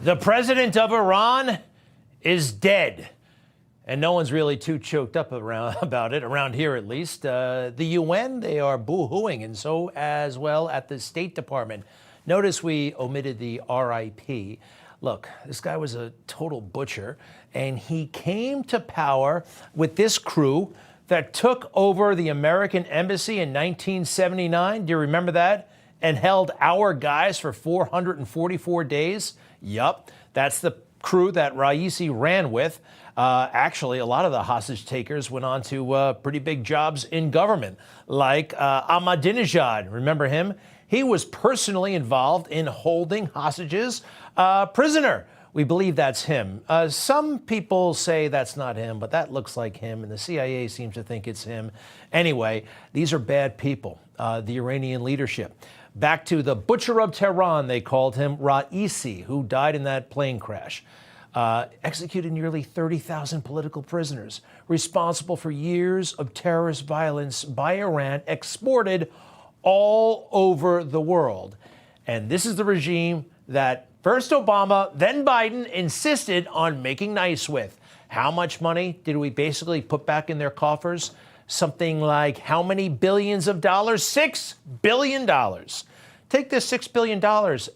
The president of Iran is dead. And no one's really too choked up about it, around here at least. The UN, they are boo-hooing, and so as well at the State Department. Notice we omitted the RIP. Look, this guy was a total butcher, and he came to power with this crew that took over the American embassy in 1979. Do you remember that? And held our guys for 444 days. Yup, that's the crew that Raisi ran with. Actually, a lot of the hostage takers went on to pretty big jobs in government, like Ahmadinejad. Remember him? He was personally involved in holding hostages prisoner. We believe that's him. Some people say that's not him, but that looks like him, and the CIA seems to think it's him. Anyway, these are bad people, the Iranian leadership. Back to the butcher of Tehran, they called him, Raisi, who died in that plane crash. Executed nearly 30,000 political prisoners, responsible for years of terrorist violence by Iran, exported all over the world. And this is the regime that first Obama, then Biden insisted on making nice with. How much money did we basically put back in their coffers? Something like how many billions of dollars? $6 billion. Take this $6 billion.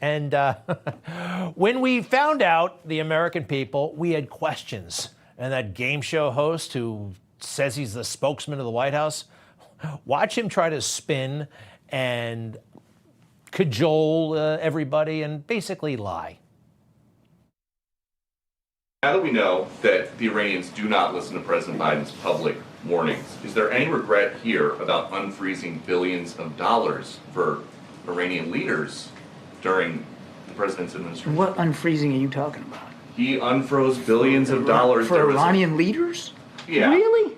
And when we found out, the American people, we had questions. And that game show host who says he's the spokesman of the White House, watch him try to spin and cajole everybody and basically lie. Now that we know that the Iranians do not listen to President Biden's public warnings, is there any regret here about unfreezing billions of dollars for Iranian leaders during the president's administration? What unfreezing are you talking about? He unfroze billions of dollars. For Iranian leaders? Yeah. Really?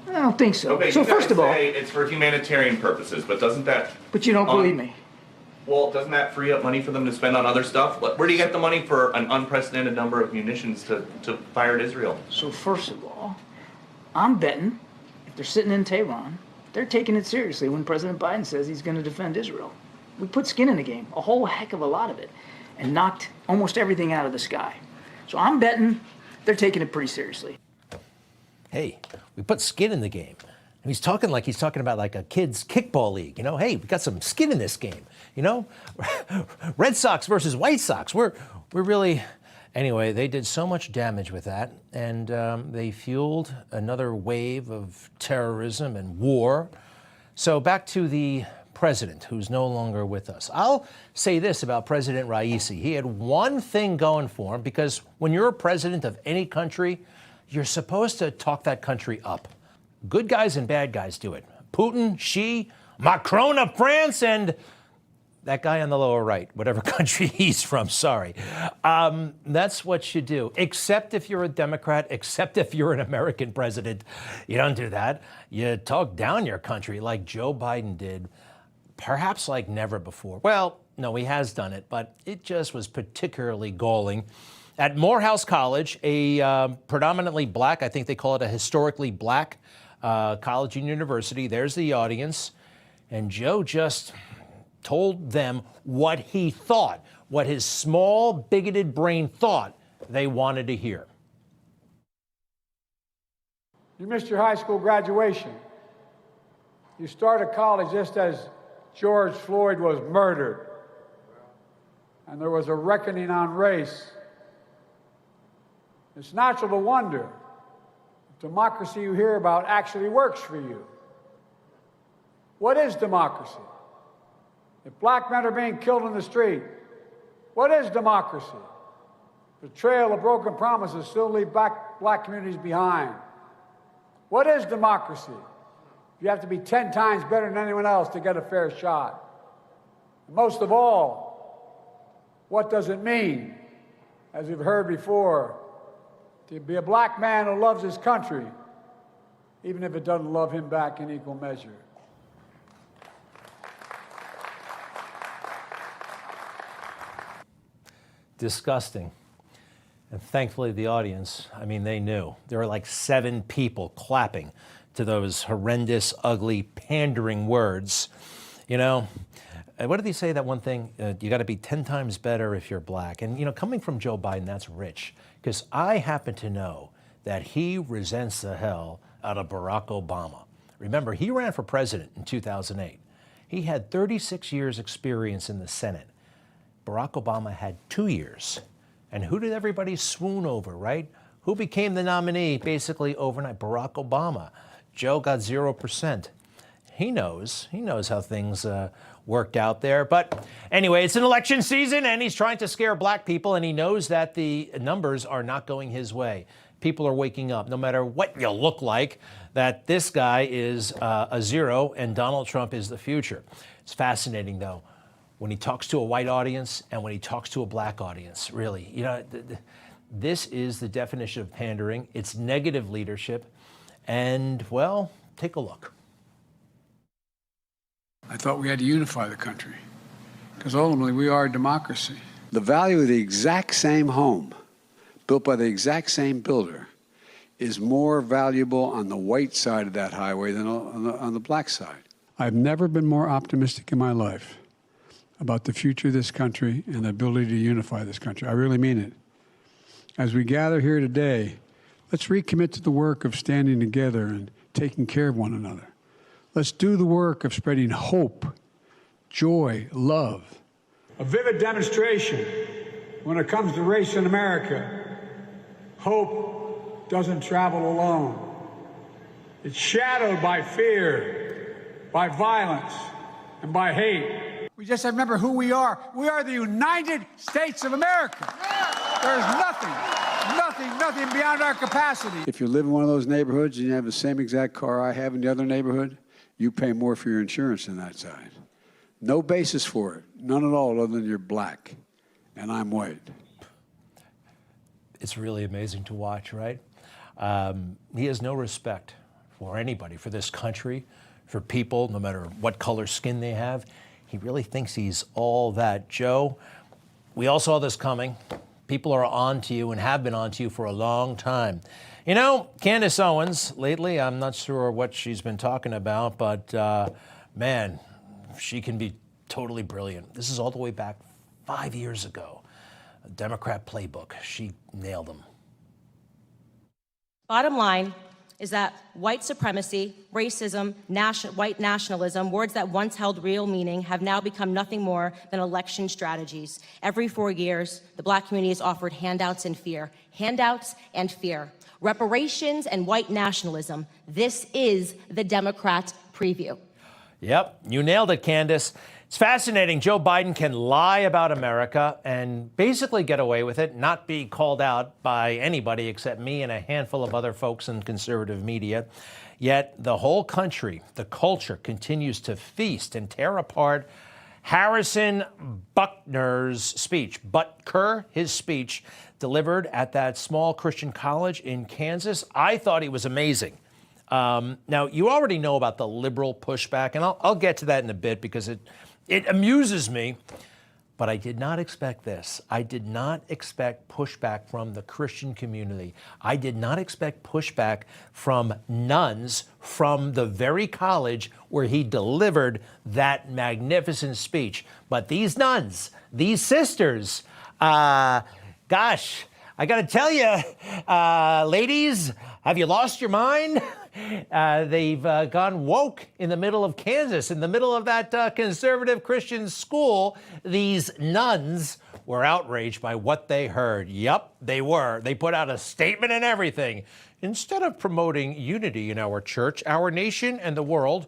I don't think so. Okay, so first of all, it's for humanitarian purposes, but doesn't that... But you don't believe me. Well, doesn't that free up money for them to spend on other stuff? Where do you get the money for an unprecedented number of munitions to fire at Israel? So first of all, I'm betting if they're sitting in Tehran, they're taking it seriously when President Biden says he's going to defend Israel. We put skin in the game, a whole heck of a lot of it, and knocked almost everything out of the sky. So I'm betting they're taking it pretty seriously. Hey, we put skin in the game. And he's talking about like a kid's kickball league. You know, hey, we got some skin in this game. You know, Red Sox versus White Sox. We're really... Anyway, they did so much damage with that, and they fueled another wave of terrorism and war. So back to the president, who's no longer with us. I'll say this about President Raisi. He had one thing going for him, because when you're a president of any country, you're supposed to talk that country up. Good guys and bad guys do it. Putin, Xi, Macron of France, and that guy on the lower right, whatever country he's from, sorry. That's what you do, except if you're a Democrat, except if you're an American president. You don't do that. You talk down your country like Joe Biden did, perhaps like never before. Well, no, he has done it, but it just was particularly galling. At Morehouse College, a predominantly black, I think they call it a historically black college and university, there's the audience, and Joe just told them what he thought, what his small, bigoted brain thought they wanted to hear. You missed your high school graduation. You started college just as George Floyd was murdered, and there was a reckoning on race. It's natural to wonder if democracy you hear about actually works for you. What is democracy? If black men are being killed in the street, what is democracy? The trail of broken promises still leave black communities behind. What is democracy? You have to be 10 times better than anyone else to get a fair shot. And most of all, what does it mean, as we've heard before, to be a black man who loves his country, even if it doesn't love him back in equal measure? Disgusting. And thankfully, the audience, I mean, they knew. There were like 7 people clapping to those horrendous, ugly, pandering words. You know, what did he say, that one thing? You got to be 10 times better if you're black. And, you know, coming from Joe Biden, that's rich. Because I happen to know that he resents the hell out of Barack Obama. Remember, he ran for president in 2008. He had 36 years experience in the Senate. Barack Obama had 2 years. And who did everybody swoon over, right? Who became the nominee basically overnight? Barack Obama. Joe got 0%. He knows how things worked out there. But anyway, it's an election season, and he's trying to scare black people, and he knows that the numbers are not going his way. People are waking up, no matter what you look like, that this guy is a zero and Donald Trump is the future. It's fascinating, though, when he talks to a white audience and when he talks to a black audience, really. You know, this is the definition of pandering. It's negative leadership. And, well, take a look. I thought we had to unify the country, because ultimately we are a democracy. The value of the exact same home, built by the exact same builder, is more valuable on the white side of that highway than on the black side. I've never been more optimistic in my life about the future of this country and the ability to unify this country. I really mean it. As we gather here today, let's recommit to the work of standing together and taking care of one another. Let's do the work of spreading hope, joy, love. A vivid demonstration when it comes to race in America. Hope doesn't travel alone. It's shadowed by fear, by violence, and by hate. We just have to remember who we are. We are the United States of America. There's nothing beyond our capacity. If you live in one of those neighborhoods and you have the same exact car I have in the other neighborhood, you pay more for your insurance than that side. No basis for it, none at all, other than you're black and I'm white. It's really amazing to watch, right? He has no respect for anybody, for this country, for people, no matter what color skin they have. He really thinks he's all that. Joe, we all saw this coming. People are on to you and have been on to you for a long time. You know, Candace Owens, lately, I'm not sure what she's been talking about, but man, she can be totally brilliant. This is all the way back 5 years ago. A Democrat playbook. She nailed them. Bottom line is that white supremacy, racism, white nationalism, words that once held real meaning, have now become nothing more than election strategies. Every 4 years, the black community is offered handouts and fear. Handouts and fear. Reparations and white nationalism. This is the Democrat preview. Yep, you nailed it, Candace. It's fascinating. Joe Biden can lie about America and basically get away with it, not be called out by anybody except me and a handful of other folks in conservative media. Yet the whole country, the culture, continues to feast and tear apart Harrison Butker's speech. His speech delivered at that small Christian college in Kansas. I thought he was amazing. Now, you already know about the liberal pushback, and I'll get to that in a bit because it amuses me, but I did not expect this. I did not expect pushback from the Christian community. I did not expect pushback from nuns from the very college where he delivered that magnificent speech. But these nuns, these sisters, gosh, I got to tell you, ladies, have you lost your mind? They've gone woke in the middle of Kansas, in the middle of that conservative Christian school. These nuns were outraged by what they heard. Yup, they were. They put out a statement and everything. Instead of promoting unity in our church, our nation, and the world,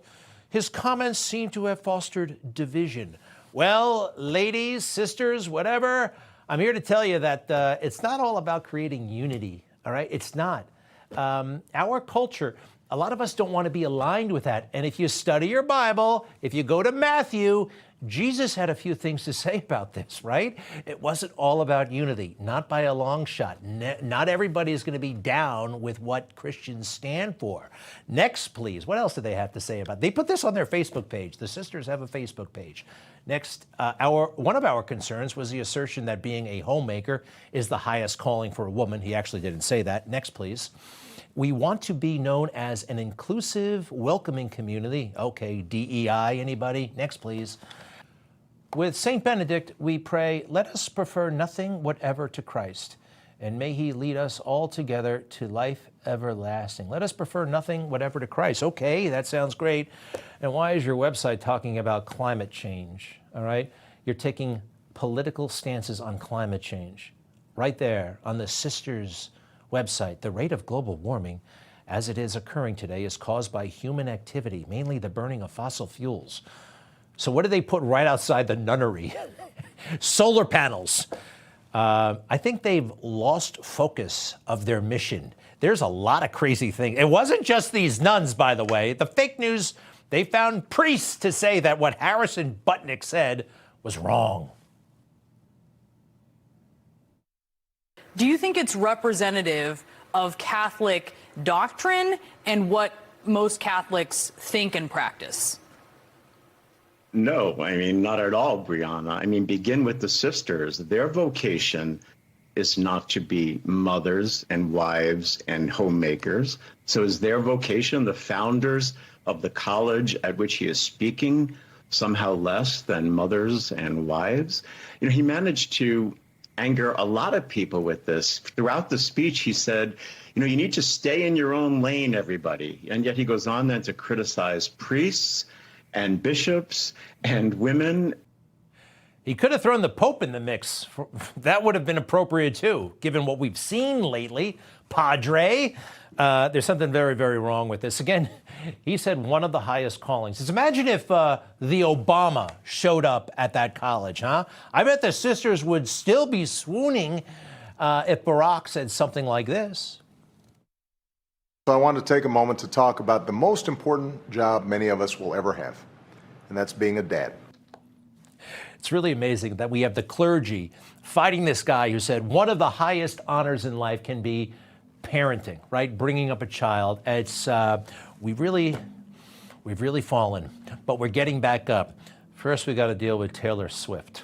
his comments seem to have fostered division. Well, ladies, sisters, whatever, I'm here to tell you that it's not all about creating unity, all right? It's not. Our culture, a lot of us don't want to be aligned with that. And if you study your Bible, if you go to Matthew, Jesus had a few things to say about this, right? It wasn't all about unity, not by a long shot. Not everybody is going to be down with what Christians stand for. Next, please. What else do they have to say about it? They put this on their Facebook page. The sisters have a Facebook page. Next, one of our concerns was the assertion that being a homemaker is the highest calling for a woman. He actually didn't say that. Next, please. We want to be known as an inclusive, welcoming community. Okay, DEI, anybody? Next, please. with St. Benedict, we pray, let us prefer nothing whatever to Christ, and may he lead us all together to life everlasting. Let us prefer nothing whatever to Christ. Okay, that sounds great. And why is your website talking about climate change? All right, you're taking political stances on climate change. Right there on the Sisters website, the rate of global warming as it is occurring today is caused by human activity, mainly the burning of fossil fuels. So what do they put right outside the nunnery? Solar panels. I think they've lost focus of their mission. There's a lot of crazy things. It wasn't just these nuns, by the way. The fake news, they found priests to say that what Harrison Butker said was wrong. Do you think it's representative of Catholic doctrine and what most Catholics think and practice? No, I mean, not at all, Brianna. I mean, begin with the sisters. Their vocation is not to be mothers and wives and homemakers. So is their vocation, the founders of the college at which he is speaking, somehow less than mothers and wives? You know, he managed to anger a lot of people with this. Throughout the speech, he said, you know, you need to stay in your own lane, everybody. And yet he goes on then to criticize priests and bishops and women. He could have thrown the Pope in the mix. That would have been appropriate too, given what we've seen lately. Padre, there's something very, very wrong with this. Again, he said one of the highest callings. Just imagine if the Obama showed up at that college, huh? I bet the sisters would still be swooning if Barack said something like this. So I want to take a moment to talk about the most important job many of us will ever have, and that's being a dad. It's really amazing that we have the clergy fighting this guy who said one of the highest honors in life can be parenting, right? Bringing up a child. It's we've really fallen, but we're getting back up. First, we got to deal with Taylor Swift.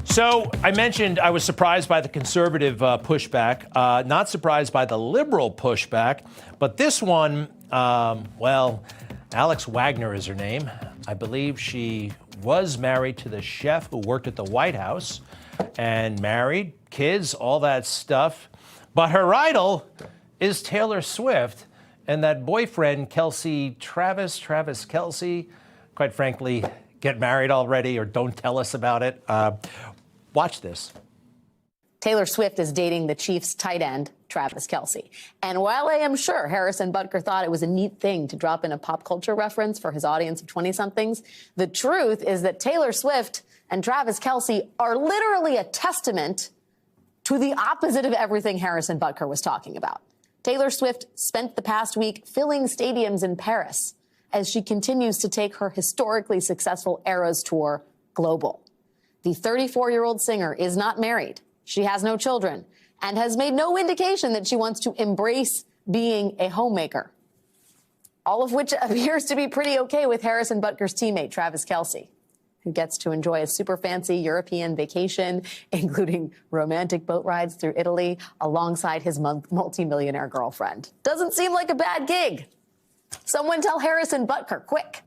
So I mentioned I was surprised by the conservative pushback, not surprised by the liberal pushback, but this one, well, Alex Wagner is her name. I believe she was married to the chef who worked at the White House and married, kids, all that stuff. But her idol is Taylor Swift and that boyfriend, Travis Kelce, quite frankly, get married already or don't tell us about it. Watch this. Taylor Swift is dating the Chiefs tight end, Travis Kelce. And while I am sure Harrison Butker thought it was a neat thing to drop in a pop culture reference for his audience of 20-somethings, the truth is that Taylor Swift and Travis Kelce are literally a testament to the opposite of everything Harrison Butker was talking about. Taylor Swift spent the past week filling stadiums in Paris as she continues to take her historically successful Eras tour global. The 34-year-old singer is not married. She has no children and has made no indication that she wants to embrace being a homemaker. All of which appears to be pretty okay with Harrison Butker's teammate, Travis Kelce, who gets to enjoy a super fancy European vacation, including romantic boat rides through Italy alongside his multi-millionaire girlfriend. Doesn't seem like a bad gig. Someone tell Harrison Butker, quick.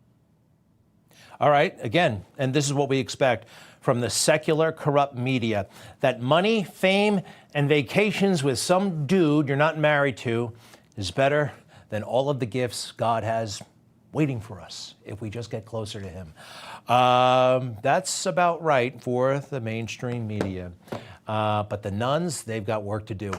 All right, again, and this is what we expect from the secular, corrupt media, that money, fame, and vacations with some dude you're not married to is better than all of the gifts God has waiting for us if we just get closer to him. That's about right for the mainstream media. But the nuns, they've got work to do.